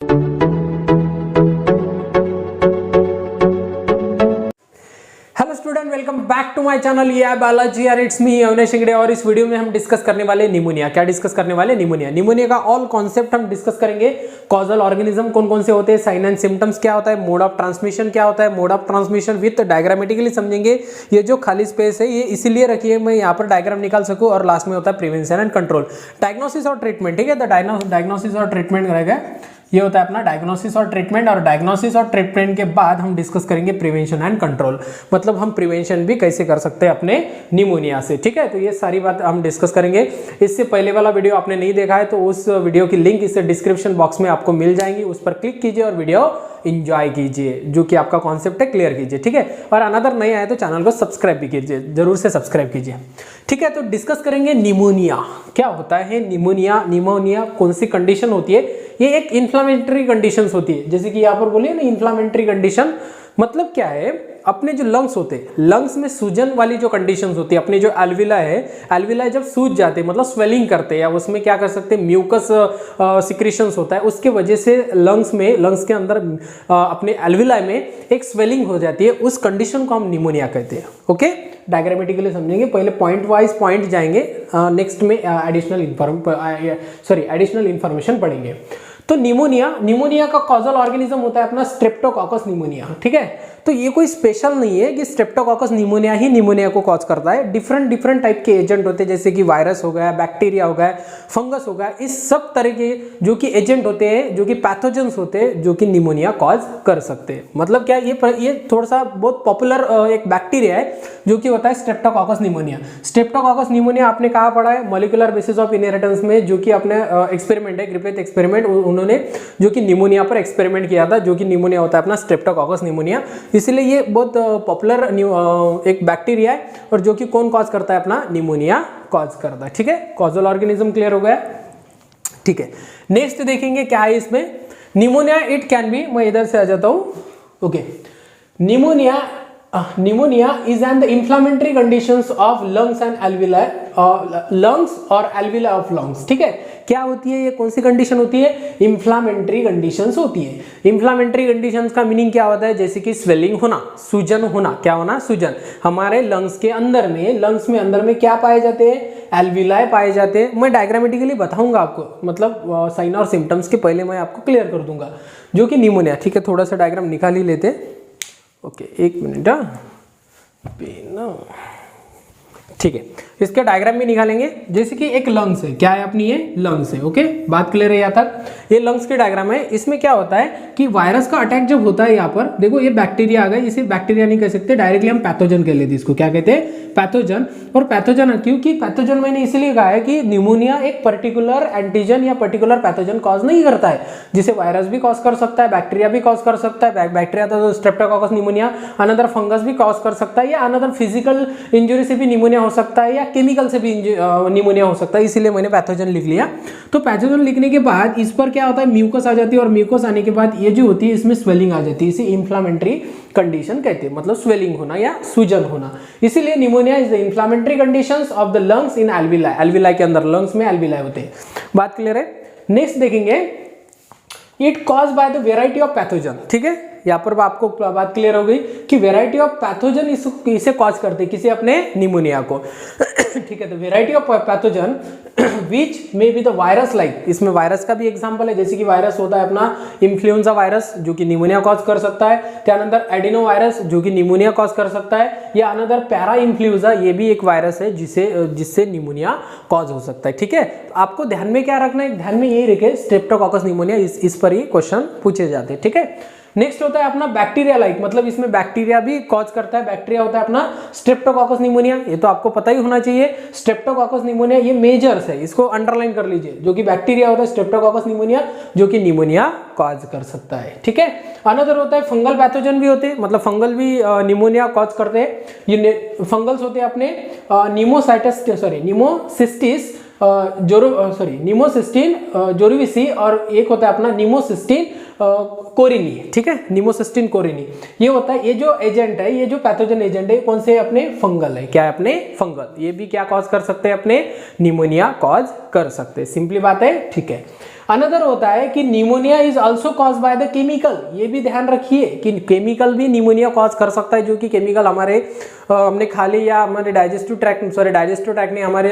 Hello student, welcome back to my channel. ये है बालाजी यार, इट्स मी अविनाश शिंगड़े। और इस वीडियो में हम डिस्कस करने वाले निमोनिया। क्या डिस्कस करने वाले? निमोनिया का ऑल कॉन्सेप्ट हम डिस्कस करेंगे। कॉजल ऑर्गेनिज्म कौन कौन से होते हैं, साइन एंड सिम्टम्स क्या होता है, मोड ऑफ ट्रांसमिशन क्या होता है, mode of transmission with diagrammatically समझेंगे। ये जो खाली स्पेस है ये इसीलिए रखी है मैं यहाँ पर डायग्राम निकाल सकूँ। और लास्ट में होता है प्रिवेंशन एंड कंट्रोल, डायग्नोसिस और ट्रीटमेंट। ठीक है, तो डायग्नोसिस और ट्रीटमेंट रहेगा। ये होता है अपना डायग्नोसिस और ट्रीटमेंट। और डायग्नोसिस और ट्रीटमेंट के बाद हम डिस्कस करेंगे प्रिवेंशन एंड कंट्रोल, मतलब हम प्रिवेंशन भी कैसे कर सकते हैं अपने निमोनिया से। ठीक है, तो ये सारी बात हम डिस्कस करेंगे। इससे पहले वाला वीडियो आपने नहीं देखा है तो उस वीडियो की लिंक इस डिस्क्रिप्शन बॉक्स में आपको मिल जाएंगी, उस पर क्लिक कीजिए और वीडियो एंजॉय कीजिए। जो कि आपका कॉन्सेप्ट है क्लियर कीजिए। ठीक है, और अनदर नए आए तो चैनल को सब्सक्राइब भी कीजिए, जरूर से सब्सक्राइब कीजिए। ठीक है, तो डिस्कस करेंगे निमोनिया क्या होता है। निमोनिया कौन सी कंडीशन होती है? ये एक इन्फ्लामेटरी कंडीशंस होती है। जैसे कि यहाँ पर बोलिए ना, इन्फ्लामेटरी कंडीशन मतलब क्या है, अपने जो लंग्स होते हैं, लंग्स में सूजन वाली जो कंडीशंस होती है, अपने जो एल्विला है, एल्विला जब सूज जाते हैं मतलब स्वेलिंग करते हैं, या उसमें क्या कर सकते हैं, म्यूकस सिक्रीशंस होता है, उसके वजह से लंग्स के अंदर अपने एल्विला में एक स्वेलिंग हो जाती है। उस कंडीशन को हम निमोनिया कहते हैं। ओके, डायग्रामेटिकली समझेंगे, पहले पॉइंट वाइज पॉइंट जाएंगे, नेक्स्ट में एडिशनल इन्फॉर्मेशन पढ़ेंगे। तो निमोनिया का कॉजल ऑर्गेनिज्म होता है अपना स्ट्रेप्टोकॉकस निमोनिया। ठीक है, तो ये कोई स्पेशल नहीं है कि स्ट्रेप्टोकॉकस निमोनिया ही निमोनिया को कॉज करता है। डिफरेंट टाइप के एजेंट होते हैं, जैसे कि वायरस हो गया, बैक्टीरिया हो गया, फंगस हो गया, इस सब तरह के जो कि एजेंट होते हैं, जो कि पैथोजेंस होते हैं, जो कि निमोनिया कॉज कर सकते हैं। मतलब क्या, ये थोड़ा सा बहुत पॉपुलर एक बैक्टीरिया है जो कि होता है स्ट्रेप्टोकॉकस निमोनिया। स्ट्रेप्टोकॉकस निमोनिया आपने कहाँ पढ़ा है? मॉलिक्यूलर बेसिस ऑफ इनहेरिटेंस में, जो कि अपने एक्सपेरिमेंट है, ग्रिफिथ एक्सपेरिमेंट, उन्होंने जो कि निमोनिया पर एक्सपेरिमेंट किया था, जो कि निमोनिया होता है अपना स्ट्रेप्टोकॉकस निमोनिया। इसलिए ये बहुत पॉपुलर एक बैक्टीरिया है, और जो कि कौन कॉज करता है? अपना निमोनिया कॉज करता है। ठीक है, कॉजल ऑर्गेनिज्म क्लियर हो गया। ठीक है, नेक्स्ट देखेंगे क्या है इसमें। निमोनिया इट कैन बी, मैं इधर से आ जाता हूं। Okay, pneumonia is an the inflammatory conditions of lungs and alveola, lungs और एल्विला ऑफ लंग्स। ठीक है, क्या होती है ये, कौन सी कंडीशन होती है? इंफ्लामेटरी कंडीशंस होती है। इंफ्लामेटरी कंडीशंस का मीनिंग क्या होता है? जैसे कि स्वेलिंग होना, सूजन होना। क्या होना? सूजन। हमारे लंग्स के अंदर में अंदर में क्या पाए जाते हैं? एल्विलाए पाए जाते हैं। मैं डायग्रामेटिकली बताऊंगा आपको, मतलब साइन और सिम्टम्स के पहले मैं आपको क्लियर कर दूंगा, जो कि निमोनिया। ठीक है, थोड़ा सा डायग्राम निकाल ही लेते। ओके, एक मिनट। ठीक है, इसका डायग्राम भी निकालेंगे। जैसे कि एक लंग्स है, क्या है अपनी? ये लंग्स है। ओके, बात क्लियर है यहाँ तक? ये लंग्स के डायग्राम है। इसमें क्या होता है कि वायरस का अटैक जब होता है, यहाँ पर देखो ये बैक्टीरिया आ गया, इसे बैक्टीरिया नहीं कह सकते, डायरेक्टली हम पैथोजन कह लेते हैं। इसको क्या कहते हैं? पैथोजन। और पैथोजन क्योंकि पैथोजन मैंने इसलिए कहा है कि निमोनिया एक पर्टिकुलर एंटीजन या पर्टिकुलर पैथोजन कॉज नहीं करता है, जिसे वायरस भी कॉज कर सकता है, बैक्टीरिया भी कॉज कर सकता है। बैक्टीरिया तो स्ट्रेप्टोकॉकस निमोनिया, अनदर फंगस भी कॉज कर सकता है, या अनदर फिजिकल इंजुरी से भी निमोनिया हो सकता है, या केमिकल से भी निमोनिया हो सकता है। इसीलिए मैंने पैथोजन लिख लिया। तो पैथोजन लिखने के बाद इस पर क्या होता है? म्यूकस आ जाती है, और म्यूकस आने के बाद ये जो होती है इसमें स्वेलिंग आ जाती है। इसे इंफ्लामेटरी कंडीशन कहते हैं, मतलब स्वेलिंग होना या सूजन होना। इसीलिए pneumonia is the inflammatory conditions of the lungs in alveola. Alveola के अंदर, लंग्स में एल्विला होते हैं। बात क्लियर है? नेक्स्ट देखेंगे, it cause by the variety of pathogen. ठीक है, यहाँ पर आपको बात क्लियर हो गई कि वेराइटी ऑफ पैथोजन इसे कॉज करते हैं, किसी अपने निमोनिया को। ठीक है, तो variety of pathogen which may be the virus like, इसमें वायरस का भी एग्जांपल है। जैसे कि वायरस होता है अपना इन्फ्लुएंजा वायरस, जो कि निमोनिया कॉज कर सकता है। त्यानंतर एडिनो वायरस, जो कि निमोनिया कॉज कर सकता है, या अनदर पैरा इन्फ्लुएंजा, ये भी एक वायरस है जिससे निमोनिया कॉज हो सकता है। ठीक है, आपको ध्यान में क्या रखना है? ध्यान में यही रखे, स्ट्रेप्टोकॉकस निमोनिया, इस पर ही क्वेश्चन पूछे जाते हैं। ठीक है, नेक्स्ट होता है अपना बैक्टीरिया लाइक, मतलब इसमें बैक्टीरिया भी कॉज करता है। बैक्टीरिया होता है अपना स्ट्रेप्टोकॉकस निमोनिया, ये तो आपको पता ही होना चाहिए। स्ट्रेप्टोकॉकस निमोनिया ये मेजर्स है, इसको अंडरलाइन कर लीजिए। जो कि बैक्टीरिया होता है स्ट्रेप्टोकॉकस निमोनिया, जो कि निमोनिया कॉज कर सकता है। ठीक है, अनदर होता है फंगल पैथोजन भी होते हैं, मतलब फंगल भी निमोनिया कॉज करते हैं। ये फंगल्स होते हैं अपने निमोसिस्टिस निमोसिस्टिन जोरुविसी, और एक होता है अपना निमोसिस्टिन कोरिनी। ठीक है, निमोसिस्टिन कोरिनी ये होता है। ये जो एजेंट है, ये जो पैथोजन एजेंट है, कौन से? अपने फंगल है। क्या है? अपने फंगल। ये भी क्या कॉज कर सकते हैं? अपने निमोनिया कॉज कर सकते हैं। सिंपली बात है। ठीक है, अनदर होता है कि pneumonia is also cause by the chemical. ये भी ध्यान रखिए कि केमिकल भी निमोनिया कॉज कर सकता है, जो कि केमिकल हमारे हमने खा ली या हमारे डाइजेस्टिव ट्रैक्ट नहीं, हमारे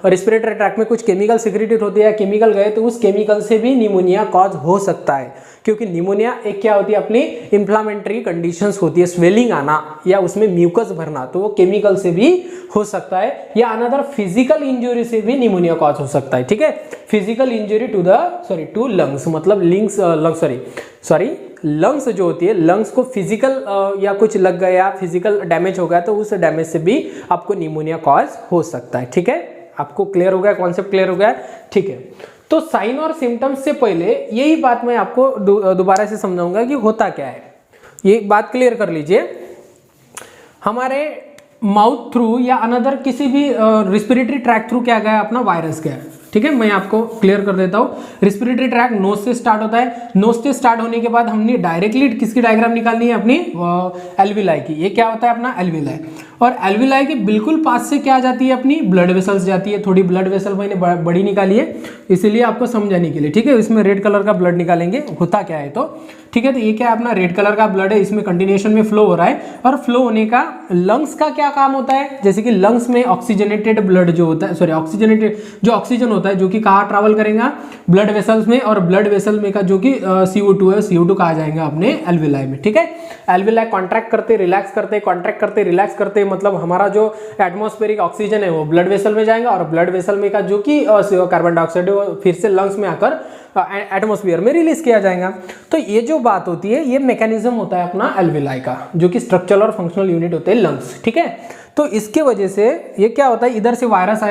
रेस्पिरेटरी ट्रैक्ट में कुछ केमिकल सिक्रेटेड होते हैं, केमिकल गए तो उस केमिकल से भी निमोनिया कॉज हो सकता है। क्योंकि निमोनिया एक क्या होती है, अपनी इंफ्लामेटरी कंडीशंस होती है, स्वेलिंग आना या उसमें म्यूकस भरना, तो वो केमिकल से भी हो सकता है, या अनदर फिजिकल इंजरी से भी निमोनिया कॉज हो सकता है। ठीक है, फिजिकल इंजरी टू लंग्स, मतलब लंग्स जो होती है, लंग्स को फिजिकल या कुछ लग गया, फिजिकल डैमेज हो गया, तो उस डैमेज से भी आपको निमोनिया कॉज हो सकता है। ठीक है, आपको क्लियर हो गया, कॉन्सेप्ट क्लियर हो गया? ठीक है, तो साइन और सिम्टम्स से पहले यही बात मैं आपको दोबारा से समझाऊंगा कि होता क्या है। ये बात क्लियर कर लीजिए, हमारे माउथ थ्रू या अनदर किसी भी रिस्पिरेटरी ट्रैक थ्रू क्या गया, अपना वायरस गया। ठीक है, मैं आपको क्लियर कर देता हूँ। रिस्पिरेटरी ट्रैक नोज से स्टार्ट होता है, नोज से स्टार्ट होने के बाद हमने डायरेक्टली किसकी डायग्राम निकालनी है, अपनी एल्विलाई की। ये क्या होता है, अपना एल्विलाई, और एल्विलाई के बिल्कुल पास से क्या जाती है, अपनी ब्लड वेसल्स जाती है। थोड़ी ब्लड वेसल मैंने बड़ी निकाली है इसीलिए आपको समझाने के लिए। ठीक है, इसमें रेड कलर का ब्लड निकालेंगे, होता क्या है तो। ठीक है, तो ये क्या है, अपना रेड कलर का ब्लड है, इसमें कंटिन्यूएशन में फ्लो हो रहा है, और फ्लो होने का लंग्स का क्या काम होता है, जैसे कि लंग्स में ऑक्सीजनेटेड ब्लड जो होता है, सॉरी ऑक्सीजनेटेड जो ऑक्सीजन होता है, जो कि कहाँ ट्रैवल करेगा, ब्लड वेसल्स में, और ब्लड वेसल में का जो कि CO2 है, CO2 कहाँ जाएगा, अपने एल्विलाई में। ठीक है, एल्विलाई कॉन्ट्रैक्ट करते रिलैक्स करते, कॉन्ट्रैक्ट करते रिलैक्स करते, मतलब हमारा जो एटमॉस्फेरिक ऑक्सीजन है वो ब्लड वेसल में जाएगा, और ब्लड वेसल में का जो कि कार्बन डाइऑक्साइड है वो फिर से लंग्स में आकर एटमॉस्फेयर में रिलीज किया जाएगा। तो ये जो बात होती है, ये मैकेनिज्म होता है अपना एल्विलाई का, जो कि स्ट्रक्चरल और फंक्शनल यूनिट होते हैं लंग्स। ठीक है, तो इसके वजह से ये क्या होता है, इधर से वायरस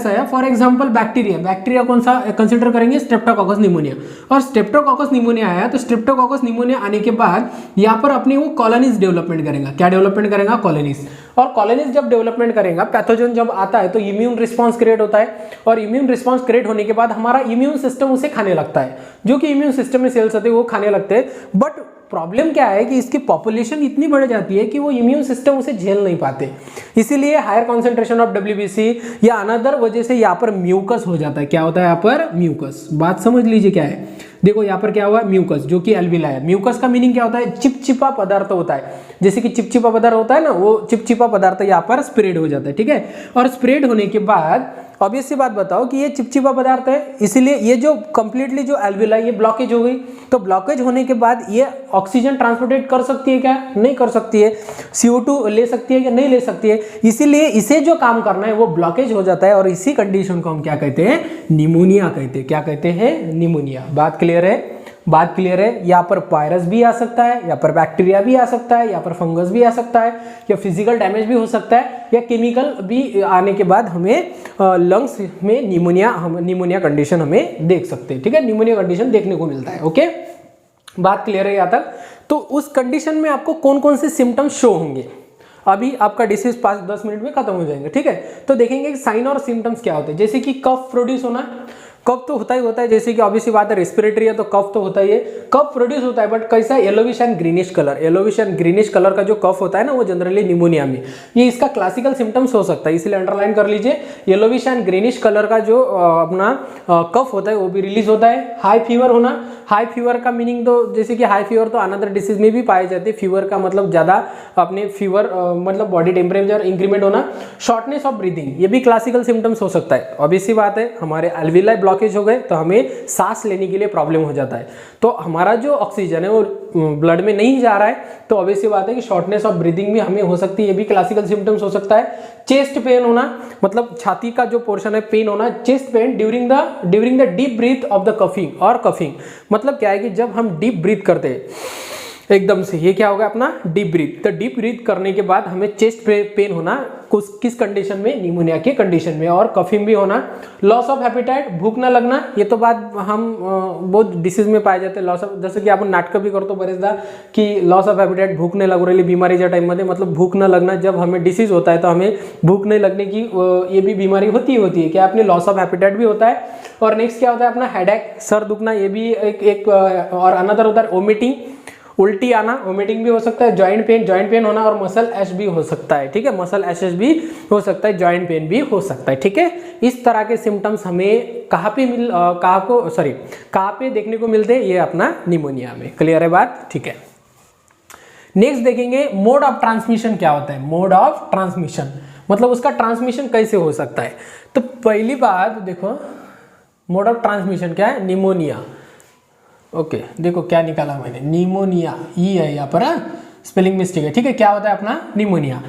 आया, फॉर एग्जांपल बैक्टीरिया कौन सा कंसिडर करेंगे, स्ट्रेप्टोकोकस निमोनिया, और स्ट्रेप्टोकोकस निमोनिया आया, तो स्ट्रेप्टोकोकस निमोनिया आने के बाद यहाँ पर अपनी वो कॉलोनीज डेवलपमेंट करेगा। क्या डेवलपमेंट करेगा, कॉलोनीज, और कॉलोनीज जब डेवलपमेंट करेगा, पैथोजन जब आता है तो इम्यून रिस्पॉन्स क्रिएट होता है, और इम्यून रिस्पॉन्स क्रिएट होने के बाद हमारा इम्यून सिस्टम उसे खाने लगता है, जो कि इम्यून सिस्टम में सेल्स होते हैं वो खाने लगते हैं। बट प्रॉब्लम क्या है कि इसकी पॉपुलेशन इतनी बढ़ जाती है कि वो इम्यून सिस्टम उसे झेल नहीं पाते, इसीलिए हायर कॉन्सेंट्रेशन ऑफ WBC या अनदर वजह से यहाँ पर म्यूकस हो जाता है। क्या होता है यहाँ पर, म्यूकस। बात समझ लीजिए क्या है, देखो यहाँ पर क्या हुआ, म्यूकस, जो कि एल्विलाई है। म्यूकस का मीनिंग क्या होता है, चिपचिपा पदार्थ होता है, जैसे कि चिपचिपा पदार्थ होता है ना, वो चिपचिपा पदार्थ यहाँ पर स्प्रेड हो जाता है। ठीक है, और स्प्रेड होने के बाद ऑब्वियस सी बात बताओ कि ये चिपचिपा पदार्थ है, इसीलिए ये जो कंप्लीटली जो एल्विलाई ये ब्लॉकेज हो गई, तो ब्लॉकेज होने के बाद ये ऑक्सीजन ट्रांसपोर्टेट कर सकती है क्या, नहीं कर सकती है, CO2 ले सकती है क्या, नहीं ले सकती है, इसीलिए इसे जो काम करना है वो ब्लॉकेज हो जाता है, और इसी कंडीशन को हम क्या कहते हैं, निमोनिया कहते हैं। क्या कहते हैं, निमोनिया। बात क्लियर है, बात क्लियर है। यहाँ पर वायरस भी आ सकता है, यहाँ पर बैक्टीरिया भी आ सकता है, यहाँ पर फंगस भी आ सकता है, या फिजिकल डैमेज भी हो सकता है, या केमिकल भी आने के बाद हमें लंग्स में निमोनिया कंडीशन हमें देख सकते हैं। ठीक है, निमोनिया कंडीशन देखने को मिलता है। ओके, बात क्लियर है यहाँ तक। तो उस कंडीशन में आपको कौन कौन से सिम्टम्स शो होंगे, अभी आपका डिसीज 5-10 मिनट में खत्म हो जाएंगे। ठीक है, तो देखेंगे कि साइन और सिम्टम्स क्या होते हैं, जैसे कि कफ प्रोड्यूस होना, कफ तो होता है, जैसे कि ऑब्वियसली बात है, रेस्पिरेटरी है तो कफ तो होता ही है, कफ प्रोड्यूस होता है, बट कैसा, येलोविश एंड ग्रीनिश कलर का जो कफ होता है ना, वो जनरली निमोनिया में, ये इसका क्लासिकल सिम्टम्स हो सकता है, इसलिए अंडरलाइन कर लीजिए। येलोविश एंड ग्रीनिश कलर का जो अपना कफ होता है वो भी रिलीज होता है। हाई फीवर होना, हाई फीवर का मीनिंग तो जैसे कि हाई फीवर तो अनदर डिसीज में भी पाए जाते हैं, फीवर का मतलब ज्यादा अपने फीवर मतलब बॉडी टेम्परेचर इंक्रीमेंट होना। शॉर्टनेस ऑफ ब्रीदिंग, ये भी क्लासिकल सिम्टम्स हो सकता है। ऑब्वियसली बात है, हमारे एल्विलाई ब्लॉकेज हो गए तो हमें सांस लेने के लिए प्रॉब्लम हो जाता है, तो हमारा जो ऑक्सीजन है वो ब्लड में नहीं जा रहा है, तो ऑब्वियसली बात है कि शॉर्टनेस ऑफ ब्रीदिंग भी हमें हो सकती है, ये भी क्लासिकल सिम्टम्स हो सकता है। चेस्ट पेन होना, मतलब छाती का जो पोर्शन है पेन होना, chest pain during the deep breath of the coughing और कफिंग, मतलब क्या है कि जब हम डीप ब्रीथ करते हैं एकदम से, ये क्या होगा अपना डीप ब्रीथ, तो डीप ब्रीथ करने के बाद हमें चेस्ट पेन होना, किस कंडीशन में, निमोनिया के कंडीशन में, और कफिंग भी होना। लॉस ऑफ हैपिटाइट, भूख ना लगना, ये तो बात हम बहुत डिसीज में पाए जाते हैं, लॉस ऑफ, जसं की आपण नाटकं भी करतो बरेचदा की लॉस ऑफ हैपिटाइट, भूख नहीं लग रही बीमारीच्या टाइममध्ये, मतलब भूख न लगना, जब हमें डिसीज होता है तो हमें भूख नहीं लगने की ये भी बीमारी होती है, क्या अपने लॉस ऑफ हैपिटाइट भी होता है। और नेक्स्ट क्या होता है अपना हेडेक, सर दुखना, ये भी एक और अनदर होता है। उल्टी आना, वोमिटिंग भी हो सकता है, जॉइंट पेन होना और मसल एश भी हो सकता है, ठीक है, मसल एश भी हो सकता है, जॉइंट पेन भी हो सकता है, ठीक है। इस तरह के सिम्टम्स हमें कहाँ पे देखने को मिलते हैं, ये अपना निमोनिया में। क्लियर है बात, ठीक है। नेक्स्ट देखेंगे मोड ऑफ ट्रांसमिशन क्या होता है। मोड ऑफ ट्रांसमिशन मतलब उसका ट्रांसमिशन कैसे हो सकता है। तो पहली बात देखो, मोड ऑफ ट्रांसमिशन क्या है, निमोनिया। ओके देखो क्या निकाला मैंने, निमोनिया, ई है यहाँ पर, स्पेलिंग मिस्टेक है, ठीक है। क्या होता है अपना निमोनिया।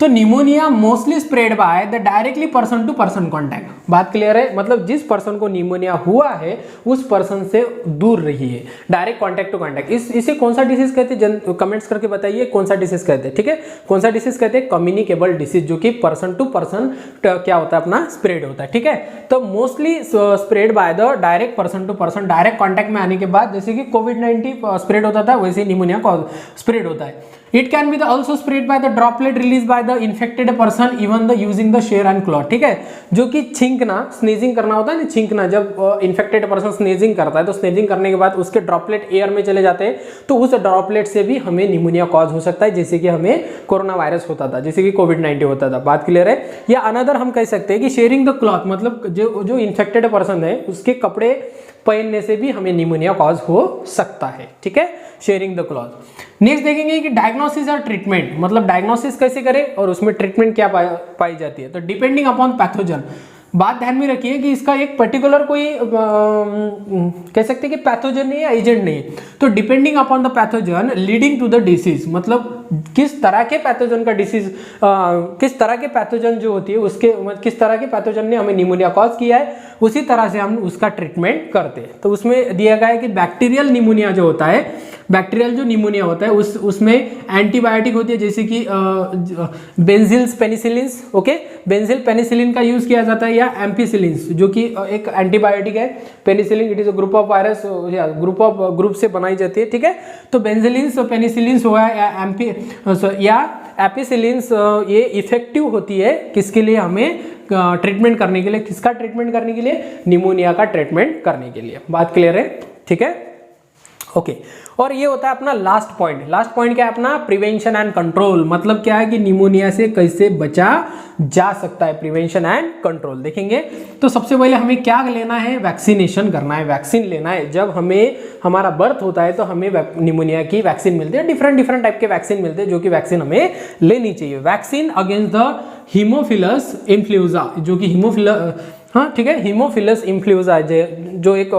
तो pneumonia mostly spread by the directly person to person contact. बात क्लियर है, मतलब जिस पर्सन को निमोनिया हुआ है उस पर्सन से दूर रहिए, डायरेक्ट कॉन्टैक्ट टू कॉन्टैक्ट। इसे कौन सा डिसीज कहते हैं, कमेंट्स करके बताइए कौन सा डिसीज कहते हैं, ठीक है। कौन सा डिसीज कहते हैं, कम्युनिकेबल डिसीज, जो कि पर्सन टू पर्सन क्या होता है अपना स्प्रेड होता है, ठीक है। तो mostly spread by the direct person to person, direct contact में आने के बाद, जैसे कि कोविड-19 स्प्रेड होता था वैसे निमोनिया स्प्रेड होता है। It can be also spread by the droplet released by the infected person even the using the share and cloth, ठीक है। जो कि छींकना, स्नीजिंग करना होता है ना, छींकना, जब इन्फेक्टेड पर्सन स्नीजिंग करता है तो स्नीजिंग करने के बाद उसके ड्रॉपलेट एयर में चले जाते हैं, तो उस ड्रॉपलेट से भी हमें निमोनिया कॉज हो सकता है, जैसे कि हमें कोरोना वायरस होता था, जैसे कि कोविड-19 होता था। बात क्लियर है। या अनदर हम कह सकते हैं कि शेयरिंग द क्लॉथ, मतलब जो इन्फेक्टेड पर्सन है उसके कपड़े पहनने से भी हमें निमोनिया कॉज हो सकता है, ठीक है, शेयरिंग द क्लॉथ। नेक्स्ट देखेंगे कि डायग्नोसिस और ट्रीटमेंट, मतलब डायग्नोसिस कैसे करें और उसमें ट्रीटमेंट क्या पाई जाती है। तो डिपेंडिंग अपॉन पैथोजन, बात ध्यान में रखिए कि इसका एक पर्टिकुलर कोई कह सकते हैं कि पैथोजन नहीं है, एजेंट नहीं है। तो depending upon the pathogen leading to the disease, मतलब किस तरह के पैथोजन का डिसीज, किस तरह के पैथोजन जो होती है उसके, किस तरह के पैथोजन ने हमें निमोनिया कॉज किया है, उसी तरह से हम उसका ट्रीटमेंट करते हैं। तो उसमें दिया गया है कि बैक्टीरियल निमोनिया जो होता है, बैक्टीरियल जो निमोनिया होता है उसमें एंटीबायोटिक होती है, जैसे कि बेंजिल्स पेनिसिलिन्स, ओके, बेंजिल पेनिसिलिन का यूज किया जाता है, या एम्पिसिलिन्स जो कि एक एंटीबायोटिक है। Penicillin it is a group of virus, या ग्रुप से बनाई जाती है, ठीक है। तो बेंजिलिन्स पेनिसिलिन्स हुआ या एपिसिलिन्स, ये इफेक्टिव होती है किसके लिए, हमें ट्रीटमेंट करने के लिए। किसका ट्रीटमेंट करने के लिए, निमोनिया का ट्रीटमेंट करने के लिए। बात क्लियर है, ठीक है, ओके। और ये होता है अपना लास्ट पॉइंट। लास्ट पॉइंट क्या है अपना, प्रिवेंशन एंड कंट्रोल, मतलब क्या है कि निमोनिया से कैसे बचा जा सकता है, प्रिवेंशन एंड कंट्रोल देखेंगे। तो सबसे पहले हमें क्या लेना है, वैक्सीनेशन करना है, वैक्सीन लेना है। जब हमें हमारा बर्थ होता है तो हमें निमोनिया की वैक्सीन मिलती है, डिफरेंट टाइप के वैक्सीन मिलते हैं, जो कि वैक्सीन हमें लेनी चाहिए। Vaccine against the Haemophilus influenza, जो कि हाँ ठीक है, हीमोफिलस इन्फ्लुएंजा जो एक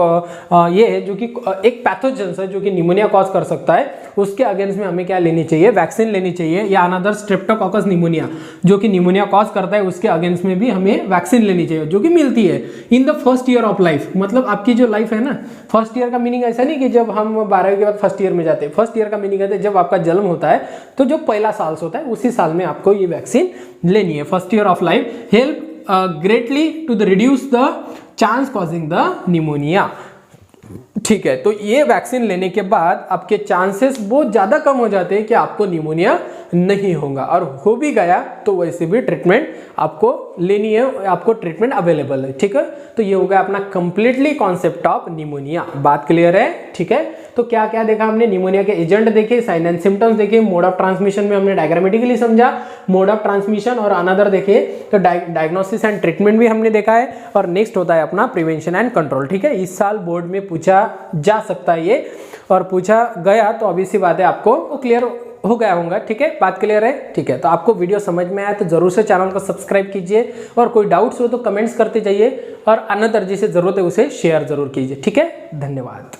ये है, जो कि एक पैथोजन है जो कि निमोनिया कॉज कर सकता है, उसके अगेंस्ट में हमें क्या लेनी चाहिए, वैक्सीन लेनी चाहिए। या अनदर स्ट्रेप्टोकोकस निमोनिया जो कि निमोनिया कॉज करता है, उसके अगेंस्ट में भी हमें वैक्सीन लेनी चाहिए, जो कि मिलती है in the first year of life. मतलब आपकी जो लाइफ है ना, फर्स्ट ईयर का मीनिंग ऐसा नहीं कि जब हम 12वीं के बाद फर्स्ट ईयर में जाते हैं। फर्स्ट ईयर का मीनिंग है जब आपका जन्म होता है, तो जो पहला साल होता है उसी साल में आपको ये वैक्सीन लेनी है। First year of life help greatly to the reduce the chance causing the pneumonia, ठीक है। तो ये वैक्सीन लेने के बाद आपके चांसेस बहुत ज़्यादा कम हो जाते हैं कि आपको निमोनिया नहीं होगा, और हो भी गया तो वैसे भी ट्रीटमेंट आपको लेनी है, आपको ट्रीटमेंट अवेलेबल है, ठीक है। तो ये हो गया अपना कंप्लीटली कॉन्सेप्ट ऑफ निमोनिया। बात क्लियर है, ठीक है। तो क्या क्या देखा हमने, निमोनिया के एजेंट देखे, साइन एंड सिम्टम्स देखे, मोड ऑफ ट्रांसमिशन में हमने डायग्रामेटिकली समझा मोड ऑफ ट्रांसमिशन, और अनदर देखे तो डायग्नोसिस एंड ट्रीटमेंट भी हमने देखा है। और नेक्स्ट होता है अपना प्रिवेंशन एंड कंट्रोल, ठीक है। इस साल बोर्ड में पूछा जा सकता है ये, और पूछा गया तो अभी सी बात है आपको क्लियर हो गया होगा, ठीक है। बात क्लियर है, ठीक है। तो आपको वीडियो समझ में आया तो जरूर से चैनल को सब्सक्राइब कीजिए, और कोई डाउट्स हो तो कमेंट्स करते जाइए, और अनदर जिसे जरूरत है उसे शेयर जरूर कीजिए, ठीक है। धन्यवाद।